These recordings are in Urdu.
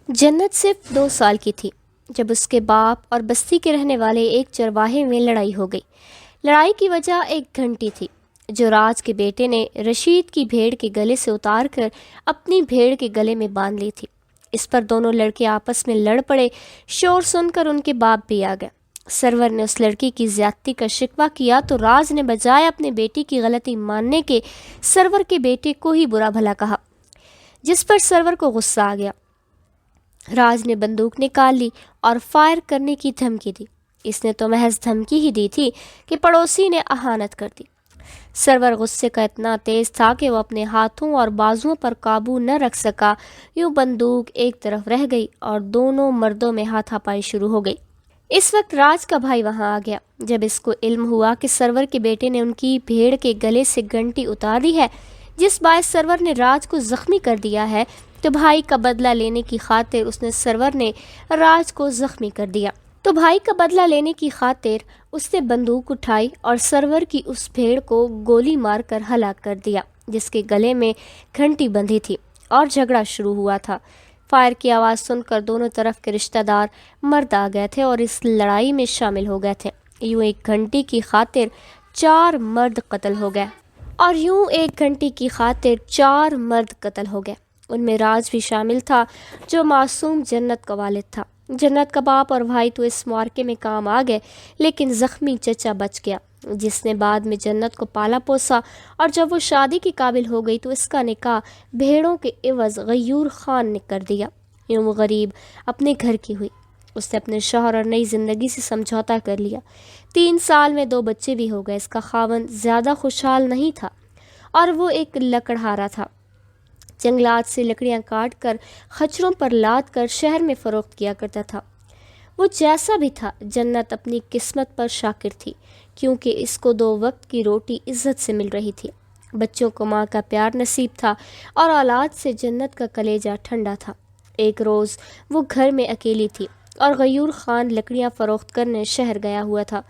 جنت صرف 2 سال کی تھی جب اس کے باپ اور بستی کے رہنے والے ایک چرواہے میں لڑائی ہو گئی۔ لڑائی کی وجہ ایک گھنٹی تھی جو راج کے بیٹے نے رشید کی بھیڑ کے گلے سے اتار کر اپنی بھیڑ کے گلے میں باندھ لی تھی۔ اس پر دونوں لڑکے آپس میں لڑ پڑے۔ شور سن کر ان کے باپ بھی آ گئے۔ سرور نے اس لڑکی کی زیادتی کا شکوہ کیا تو راج نے بجائے اپنے بیٹی کی غلطی ماننے کے سرور کے بیٹے کو ہی برا بھلا کہا، جس پر سرور کو غصہ آ گیا۔ راج نے بندوق نکال لی اور فائر کرنے کی دھمکی دی۔ اس نے تو محض دھمکی ہی دی تھی کہ پڑوسی نے اہانت کر دی۔ سرور غصے کا اتنا تیز تھا کہ وہ اپنے ہاتھوں اور بازوؤں پر قابو نہ رکھ سکا۔ یوں بندوق ایک طرف رہ گئی اور دونوں مردوں میں ہاتھا پائی شروع ہو گئی۔ اس وقت راج کا بھائی وہاں آ گیا۔ جب اس کو علم ہوا کہ سرور کے بیٹے نے ان کی بھیڑ کے گلے سے گھنٹی اتار دی ہے جس باعث سرور نے راج کو زخمی کر دیا ہے، تو بھائی کا بدلہ لینے کی خاطر اس نے بندوق اٹھائی اور سرور کی اس بھیڑ کو گولی مار کر ہلاک کر دیا جس کے گلے میں گھنٹی بندھی تھی، اور جھگڑا شروع ہوا تھا۔ فائر کی آواز سن کر دونوں طرف کے رشتہ دار مرد آ گئے تھے اور اس لڑائی میں شامل ہو گئے تھے۔ یوں ایک گھنٹی کی خاطر 4 مرد قتل ہو گئے۔ ان میں راج بھی شامل تھا جو معصوم جنت کا والد تھا۔ جنت کا باپ اور بھائی تو اس معرکے میں کام آ گئے، لیکن زخمی چچا بچ گیا جس نے بعد میں جنت کو پالا پوسا، اور جب وہ شادی کے قابل ہو گئی تو اس کا نکاح بھیڑوں کے عوض غیور خان نے کر دیا۔ یوں وہ غریب اپنے گھر کی ہوئی۔ اس نے اپنے شوہر اور نئی زندگی سے سمجھوتا کر لیا۔ 3 سال میں 2 بچے بھی ہو گئے۔ اس کا خاوند زیادہ خوشحال نہیں تھا اور وہ ایک لکڑہارا تھا۔ جنگلات سے لکڑیاں کاٹ کر خچروں پر لاد کر شہر میں فروخت کیا کرتا تھا۔ وہ جیسا بھی تھا، جنت اپنی قسمت پر شاکر تھی، کیونکہ اس کو 2 وقت کی روٹی عزت سے مل رہی تھی۔ بچوں کو ماں کا پیار نصیب تھا اور اولاد سے جنت کا کلیجہ ٹھنڈا تھا۔ ایک روز وہ گھر میں اکیلی تھی اور غیور خان لکڑیاں فروخت کرنے شہر گیا ہوا تھا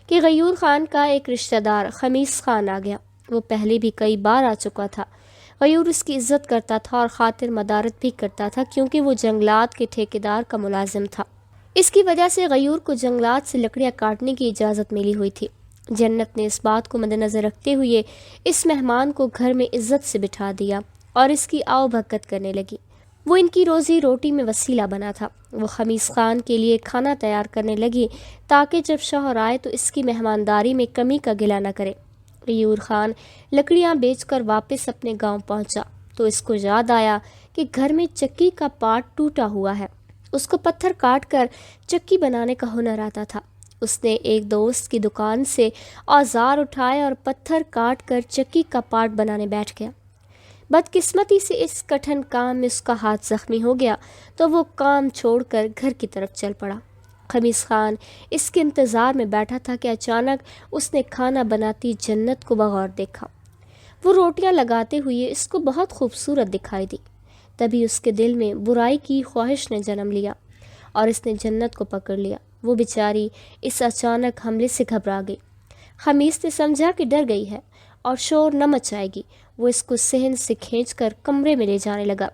کہ غیور خان کا ایک رشتہ دار خمیس خان آ گیا۔ وہ پہلے بھی کئی بار آ چکا تھا۔ غیور اس کی عزت کرتا تھا اور خاطر مدارت بھی کرتا تھا، کیونکہ وہ جنگلات کے ٹھیکیدار کا ملازم تھا۔ اس کی وجہ سے غیور کو جنگلات سے لکڑیاں کاٹنے کی اجازت ملی ہوئی تھی۔ جنت نے اس بات کو مد نظر رکھتے ہوئے اس مہمان کو گھر میں عزت سے بٹھا دیا اور اس کی آؤ بھگت کرنے لگی۔ وہ ان کی روزی روٹی میں وسیلہ بنا تھا۔ وہ خمیس خان کے لیے کھانا تیار کرنے لگی تاکہ جب شوہر آئے تو اس کی مہمانداری میں کمی کا گلہ نہ کرے۔ غیور خان لکڑیاں بیچ کر واپس اپنے گاؤں پہنچا تو اس کو یاد آیا کہ گھر میں چکی کا پارٹ ٹوٹا ہوا ہے۔ اس کو پتھر کاٹ کر چکی بنانے کا ہنر آتا تھا۔ اس نے ایک دوست کی دکان سے اوزار اٹھائے اور پتھر کاٹ کر چکی کا پارٹ بنانے بیٹھ گیا۔ بدقسمتی سے اس کٹھن کام میں اس کا ہاتھ زخمی ہو گیا تو وہ کام چھوڑ کر گھر کی طرف چل پڑا۔ خمیس خان اس کے انتظار میں بیٹھا تھا کہ اچانک اس نے کھانا بناتی جنت کو بغور دیکھا۔ وہ روٹیاں لگاتے ہوئے اس کو بہت خوبصورت دکھائی دی۔ تبھی اس کے دل میں برائی کی خواہش نے جنم لیا اور اس نے جنت کو پکڑ لیا۔ وہ بیچاری اس اچانک حملے سے گھبرا گئی۔ خمیس نے سمجھا کہ ڈر گئی ہے اور شور نہ مچائے گی۔ وہ اس کو صحن سے کھینچ کر کمرے میں لے جانے لگا۔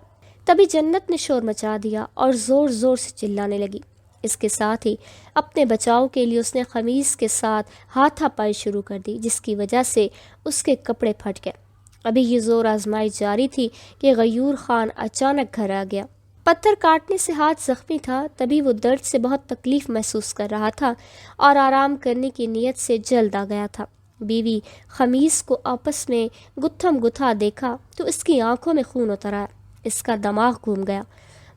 تبھی جنت نے شور مچا دیا اور زور زور سے چلانے لگی۔ اس کے ساتھ ہی اپنے بچاؤ کے لیے اس نے خمیس کے ساتھ ہاتھا پائی شروع کر دی، جس کی وجہ سے اس کے کپڑے پھٹ گئے۔ ابھی یہ زور آزمائی جاری تھی کہ غیور خان اچانک گھر آ گیا۔ پتھر کاٹنے سے ہاتھ زخمی تھا، تبھی وہ درد سے بہت تکلیف محسوس کر رہا تھا اور آرام کرنے کی نیت سے جلد آ گیا تھا۔ بیوی خمیس کو آپس میں گتھم گتھا دیکھا تو اس کی آنکھوں میں خون اتر آیا۔ اس کا دماغ گھوم گیا۔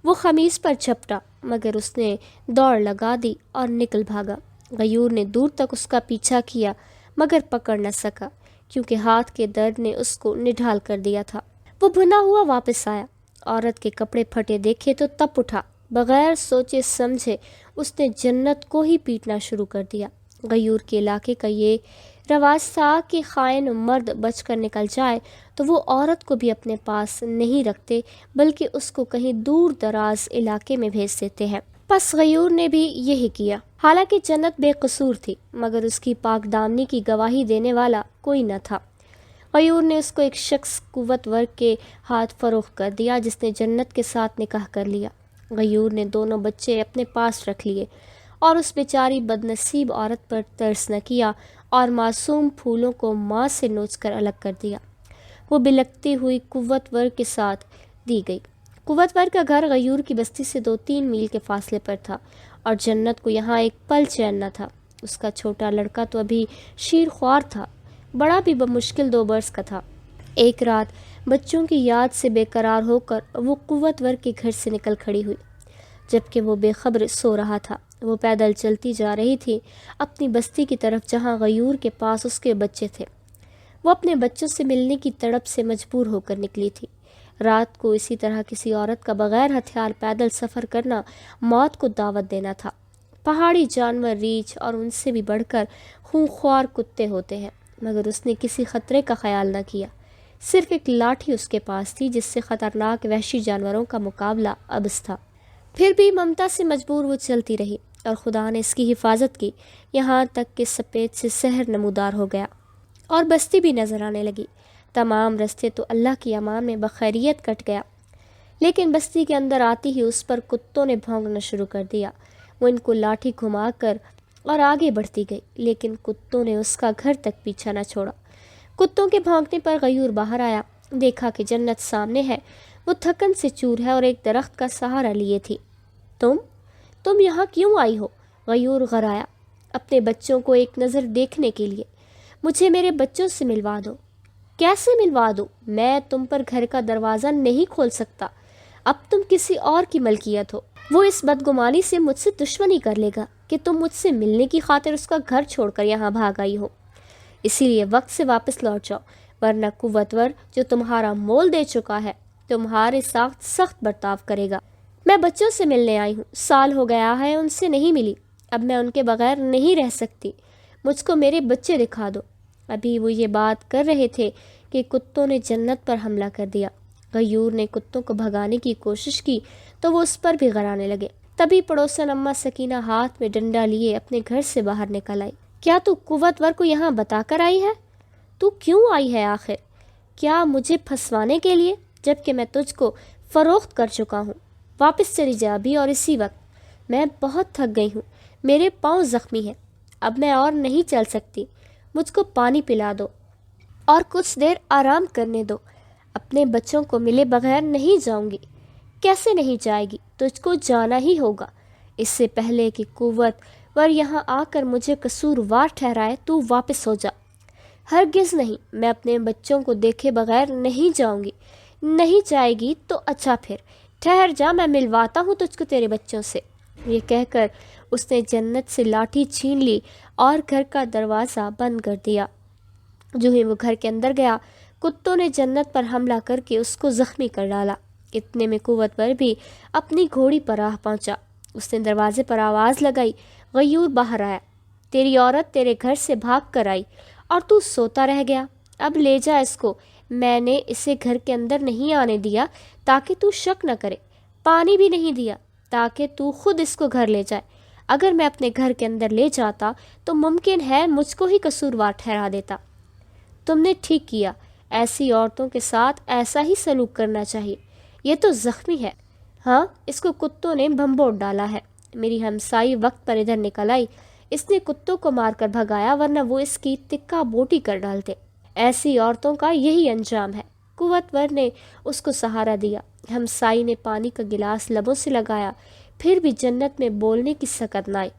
وہ خمیس پر جھپٹا مگر اس نے دوڑ لگا دی اور نکل بھاگا۔ غیور نے دور تک اس کا پیچھا کیا مگر پکڑ نہ سکا، کیونکہ ہاتھ کے درد نے اس کو نڈھال کر دیا تھا۔ وہ بھنا ہوا واپس آیا۔ عورت کے کپڑے پھٹے دیکھے تو تپ اٹھا۔ بغیر سوچے سمجھے اس نے جنت کو ہی پیٹنا شروع کر دیا۔ غیور کے علاقے کا یہ رواج تھا کہ خائن مرد بچ کر نکل جائے تو وہ عورت کو بھی اپنے پاس نہیں رکھتے، بلکہ اس کو کہیں دور دراز علاقے میں بھیج دیتے ہیں۔ پس غیور نے بھی یہی کیا۔ حالانکہ جنت بے قصور تھی مگر اس کی پاک دامنی کی گواہی دینے والا کوئی نہ تھا۔ غیور نے اس کو ایک شخص قوت ور کے ہاتھ فروخت کر دیا جس نے جنت کے ساتھ نکاح کر لیا۔ غیور نے دونوں بچے اپنے پاس رکھ لیے اور اس بیچاری بدنصیب عورت پر ترس نہ کیا اور معصوم پھولوں کو ماں سے نوچ کر الگ کر دیا۔ وہ بلکتی ہوئی قوت ور کے ساتھ دی گئی۔ قوت ور کا گھر غیور کی بستی سے 2-3 میل کے فاصلے پر تھا اور جنت کو یہاں ایک پل چین نہ تھا۔ اس کا چھوٹا لڑکا تو ابھی شیر خوار تھا، بڑا بھی بمشکل 2 برس کا تھا۔ ایک رات بچوں کی یاد سے بے قرار ہو کر وہ قوت ور کے گھر سے نکل کھڑی ہوئی، جبکہ وہ بے خبر سو رہا تھا۔ وہ پیدل چلتی جا رہی تھی اپنی بستی کی طرف جہاں غیور کے پاس اس کے بچے تھے۔ وہ اپنے بچوں سے ملنے کی تڑپ سے مجبور ہو کر نکلی تھی۔ رات کو اسی طرح کسی عورت کا بغیر ہتھیار پیدل سفر کرنا موت کو دعوت دینا تھا۔ پہاڑی جانور ریچھ اور ان سے بھی بڑھ کر خونخوار کتے ہوتے ہیں، مگر اس نے کسی خطرے کا خیال نہ کیا۔ صرف ایک لاٹھی اس کے پاس تھی جس سے خطرناک وحشی جانوروں کا مقابلہ عبث تھا۔ پھر بھی ممتا سے مجبور وہ چلتی رہی اور خدا نے اس کی حفاظت کی، یہاں تک کہ سپید سے سحر نمودار ہو گیا اور بستی بھی نظر آنے لگی۔ تمام رستے تو اللہ کی امان میں بخیریت کٹ گیا، لیکن بستی کے اندر آتی ہی اس پر کتوں نے بھونکنا شروع کر دیا۔ وہ ان کو لاٹھی گھما کر اور آگے بڑھتی گئی، لیکن کتوں نے اس کا گھر تک پیچھا نہ چھوڑا۔ کتوں کے بھونکنے پر غیور باہر آیا، دیکھا کہ جنت سامنے ہے۔ وہ تھکن سے چور ہے اور ایک درخت کا سہارا لیے تھی۔ تم یہاں کیوں آئی ہو؟ غیور غرایا اپنے بچوں کو ایک نظر دیکھنے کے لیے۔ مجھے میرے بچوں سے ملوا دو۔ کیسے ملوا دو؟ میں تم پر گھر کا دروازہ نہیں کھول سکتا، اب تم کسی اور کی ملکیت ہو۔ وہ اس بدگمانی سے مجھ سے دشمنی کر لے گا کہ تم مجھ سے ملنے کی خاطر اس کا گھر چھوڑ کر یہاں بھاگ آئی ہو۔ اسی لیے وقت سے واپس لوٹ جاؤ، ورنہ قوتور جو تمہارا مول دے چکا ہے تمہارے ساتھ سخت برتاؤ کرے گا۔ میں بچوں سے ملنے آئی ہوں، سال ہو گیا ہے ان سے نہیں ملی، اب میں ان کے بغیر نہیں رہ سکتی، مجھ کو میرے بچے دکھا دو۔ ابھی وہ یہ بات کر رہے تھے کہ کتوں نے جنت پر حملہ کر دیا۔ غیور نے کتوں کو بھگانے کی کوشش کی تو وہ اس پر بھی غرانے لگے۔ تبھی پڑوسن اماں سکینہ ہاتھ میں ڈنڈا لیے اپنے گھر سے باہر نکل آئی۔ کیا تو قوتور کو یہاں بتا کر آئی ہے؟ تو کیوں آئی ہے آخر؟ کیا مجھے پھنسوانے کے لیے، جبکہ میں تجھ کو فروخت کر چکا ہوں؟ واپس چلی جا ابھی اور اسی وقت۔ میں بہت تھک گئی ہوں، میرے پاؤں زخمی ہیں، اب میں اور نہیں چل سکتی، مجھ کو پانی پلا دو اور کچھ دیر آرام کرنے دو۔ اپنے بچوں کو ملے بغیر نہیں جاؤں گی۔ کیسے نہیں جائے گی؟ تجھ کو جانا ہی ہوگا۔ اس سے پہلے کہ قوت ور یہاں آ کر مجھے قصوروار ٹھہرائے تو واپس ہو جا۔ ہرگز نہیں، میں اپنے بچوں کو دیکھے بغیر نہیں جاؤں گی۔ نہیں جائے گی تو اچھا، پھر ٹھہر جا، میں ملواتا ہوں تجھ کو تیرے بچوں سے۔ یہ کہہ کر اس نے جنت سے لاٹھی چھین لی اور گھر کا دروازہ بند کر دیا۔ جو ہی وہ گھر کے اندر گیا، کتوں نے جنت پر حملہ کر کے اس کو زخمی کر ڈالا۔ اتنے میں قوت ور بھی اپنی گھوڑی پر آ پہنچا۔ اس نے دروازے پر آواز لگائی۔ غیور باہر آیا۔ تیری عورت تیرے گھر سے بھاگ کر آئی اور تو سوتا رہ گیا، اب لے جا اس کو۔ میں نے اسے گھر کے اندر نہیں آنے دیا تاکہ تو شک نہ کرے، پانی بھی نہیں دیا تاکہ تو خود اس کو گھر لے جائے۔ اگر میں اپنے گھر کے اندر لے جاتا تو ممکن ہے مجھ کو ہی قصوروار ٹھہرا دیتا۔ تم نے ٹھیک کیا، ایسی عورتوں کے ساتھ ایسا ہی سلوک کرنا چاہیے۔ یہ تو زخمی ہے، ہاں اس کو کتوں نے بھنبوڑ ڈالا ہے۔ میری ہمسائی وقت پر ادھر نکل آئی، اس نے کتوں کو مار کر بھگایا، ورنہ وہ اس کی تکہ بوٹی کر ڈالتے۔ ایسی عورتوں کا یہی انجام ہے۔ قوت ور نے اس کو سہارا دیا۔ ہمسائی نے پانی کا گلاس لبوں سے لگایا، پھر بھی جنت میں بولنے کی سکت نہ آئی۔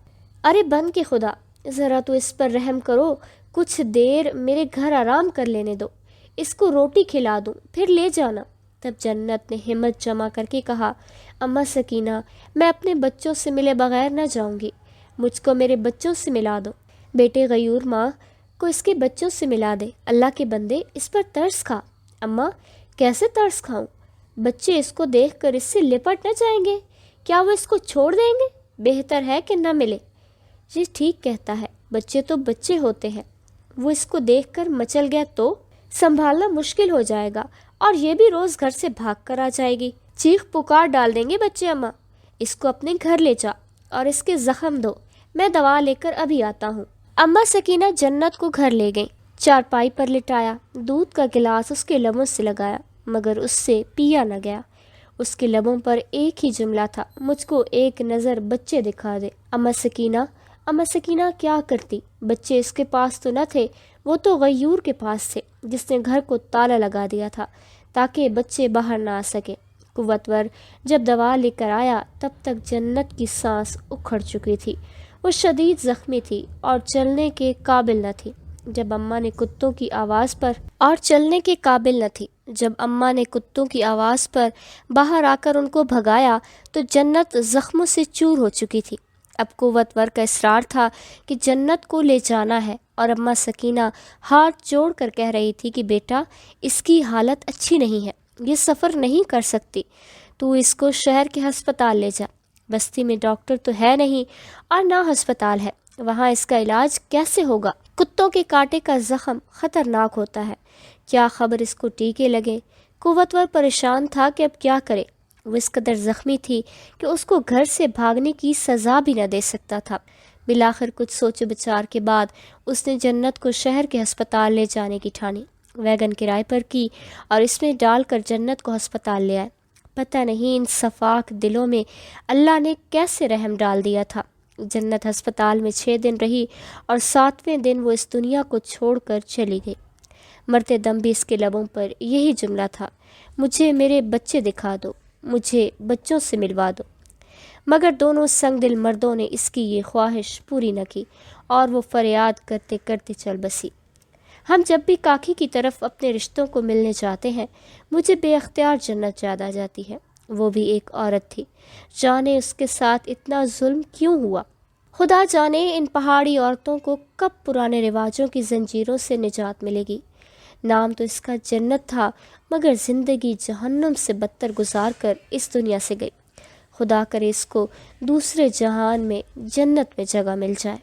ارے بن کے خدا، ذرا تو اس پر رحم کرو، کچھ دیر میرے گھر آرام کر لینے دو، اس کو روٹی کھلا دوں پھر لے جانا۔ تب جنت نے ہمت جمع کر کے کہا، اماں سکینہ، میں اپنے بچوں سے ملے بغیر نہ جاؤں گی، مجھ کو میرے بچوں سے ملا دو۔ بیٹے غیور ماں کو اس کے بچوں سے ملا دے، اللہ کے بندے اس پر ترس کھا۔ اماں کیسے ترس کھاؤں؟ بچے اس کو دیکھ کر اس سے لپٹ نہ جائیں گے؟ کیا وہ اس کو چھوڑ دیں گے؟ بہتر ہے کہ نہ ملے۔ یہ ٹھیک کہتا ہے، بچے تو بچے ہوتے ہیں، وہ اس کو دیکھ کر مچل گیا تو سنبھالنا مشکل ہو جائے گا، اور یہ بھی روز گھر سے بھاگ کر آ جائے گی، چیخ پکار ڈال دیں گے بچے۔ اماں اس کو اپنے گھر لے جا اور اس کے زخم دھو، میں دوا لے کر ابھی آتا ہوں۔ اماں سکینہ جنت کو گھر لے گئیں، چارپائی پر لٹایا، دودھ کا گلاس اس کے لبوں سے لگایا، مگر اس سے پیا نہ گیا۔ اس کے لبوں پر ایک ہی جملہ تھا، مجھ کو ایک نظر بچے دکھا دے۔ اما سکینہ کیا کرتی؟ بچے اس کے پاس تو نہ تھے، وہ تو غیور کے پاس تھے جس نے گھر کو تالا لگا دیا تھا تاکہ بچے باہر نہ آ سکے۔ قوتور جب دوا لے کر آیا تب تک جنت کی سانس اکھڑ چکی تھی، وہ شدید زخمی تھی اور چلنے کے قابل نہ تھی۔ جب اماں نے کتوں کی آواز پر باہر آ کر ان کو بھگایا تو جنت زخموں سے چور ہو چکی تھی۔ اب قوتور کا اصرار تھا کہ جنت کو لے جانا ہے اور اماں سکینہ ہاتھ جوڑ کر کہہ رہی تھی کہ بیٹا، اس کی حالت اچھی نہیں ہے، یہ سفر نہیں کر سکتی، تو اس کو شہر کے ہسپتال لے جا۔ بستی میں ڈاکٹر تو ہے نہیں اور نہ ہسپتال ہے، وہاں اس کا علاج کیسے ہوگا؟ کتوں کے کاٹے کا زخم خطرناک ہوتا ہے، کیا خبر اس کو ٹیکے لگے۔ قوتور پریشان تھا کہ اب کیا کرے۔ وہ اس قدر زخمی تھی کہ اس کو گھر سے بھاگنے کی سزا بھی نہ دے سکتا تھا۔ بالآخر کچھ سوچ و بچار کے بعد اس نے جنت کو شہر کے ہسپتال لے جانے کی ٹھانی، ویگن کرائے پر کی اور اس میں ڈال کر جنت کو ہسپتال لے آئے۔ پتہ نہیں ان صفاک دلوں میں اللہ نے کیسے رحم ڈال دیا تھا۔ جنت ہسپتال میں 6 دن رہی اور 7ویں دن وہ اس دنیا کو چھوڑ کر چلی گئی۔ مرتے دم بھی اس کے لبوں پر یہی جملہ تھا، مجھے میرے بچے دکھا دو، مجھے بچوں سے ملوا دو۔ مگر دونوں سنگ دل مردوں نے اس کی یہ خواہش پوری نہ کی اور وہ فریاد کرتے کرتے چل بسی۔ ہم جب بھی کاکی کی طرف اپنے رشتوں کو ملنے جاتے ہیں، مجھے بے اختیار جنت یاد آ جاتی ہے۔ وہ بھی ایک عورت تھی، جانے اس کے ساتھ اتنا ظلم کیوں ہوا؟ خدا جانے ان پہاڑی عورتوں کو کب پرانے رواجوں کی زنجیروں سے نجات ملے گی۔ نام تو اس کا جنت تھا، مگر زندگی جہنم سے بدتر گزار کر اس دنیا سے گئی۔ خدا کرے اس کو دوسرے جہان میں جنت میں جگہ مل جائے۔